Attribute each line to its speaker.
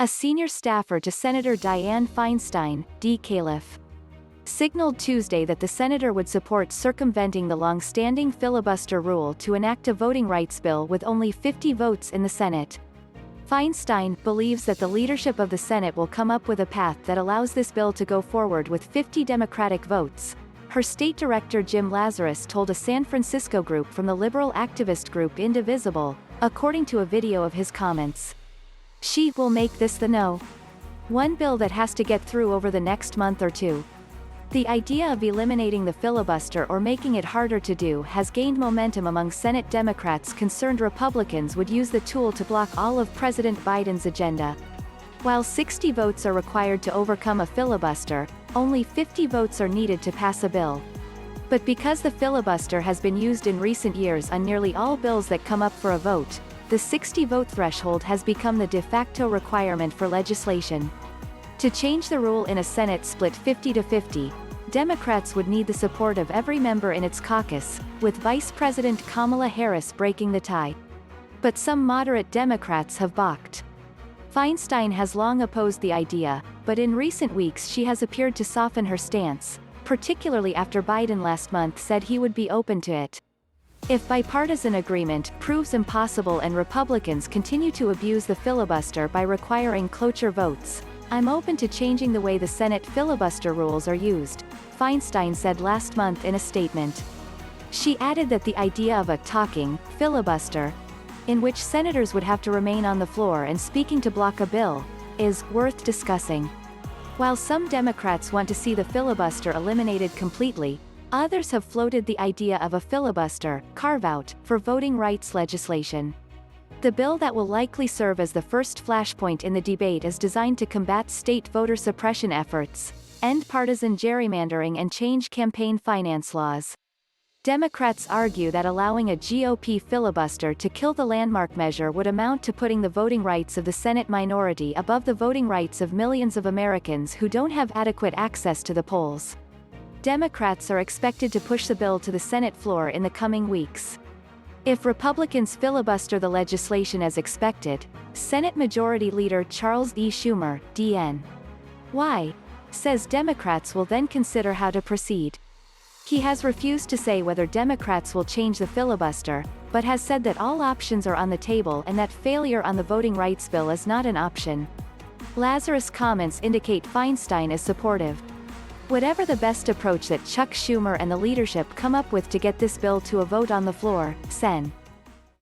Speaker 1: A senior staffer to Senator Dianne Feinstein, D-Calif, signaled Tuesday that the senator would support circumventing the long-standing filibuster rule to enact a voting rights bill with only 50 votes in the Senate. Feinstein believes that the leadership of the Senate will come up with a path that allows this bill to go forward with 50 Democratic votes. Her state director Jim Lazarus told a San Francisco group from the liberal activist group Indivisible, according to a video of his comments. She will make this the No. 1 bill that has to get through over the next month or two. The idea of eliminating the filibuster or making it harder to do has gained momentum among Senate Democrats concerned Republicans would use the tool to block all of President Biden's agenda. While 60 votes are required to overcome a filibuster, only 50 votes are needed to pass a bill. But because the filibuster has been used in recent years on nearly all bills that come up for a vote, the 60-vote threshold has become the de facto requirement for legislation. To change the rule in a Senate split 50-50, Democrats would need the support of every member in its caucus, with Vice President Kamala Harris breaking the tie. But some moderate Democrats have balked. Feinstein has long opposed the idea, but in recent weeks she has appeared to soften her stance, particularly after Biden last month said he would be open to it. If bipartisan agreement proves impossible and Republicans continue to abuse the filibuster by requiring cloture votes, I'm open to changing the way the Senate filibuster rules are used, Feinstein said last month in a statement. She added that the idea of a talking filibuster, in which senators would have to remain on the floor and speaking to block a bill, is worth discussing. While some Democrats want to see the filibuster eliminated completely, others have floated the idea of a filibuster carve-out for voting rights legislation. The bill that will likely serve as the first flashpoint in the debate is designed to combat state voter suppression efforts, end partisan gerrymandering and change campaign finance laws. Democrats argue that allowing a GOP filibuster to kill the landmark measure would amount to putting the voting rights of the Senate minority above the voting rights of millions of Americans who don't have adequate access to the polls. Democrats are expected to push the bill to the Senate floor in the coming weeks. If Republicans filibuster the legislation as expected, Senate Majority Leader Charles E. Schumer, DN. says Democrats will then consider how to proceed. He has refused to say whether Democrats will change the filibuster, but has said that all options are on the table and that failure on the voting rights bill is not an option. Lazarus' comments indicate Feinstein is supportive. Whatever the best approach that Chuck Schumer and the leadership come up with to get this bill to a vote on the floor, Sen.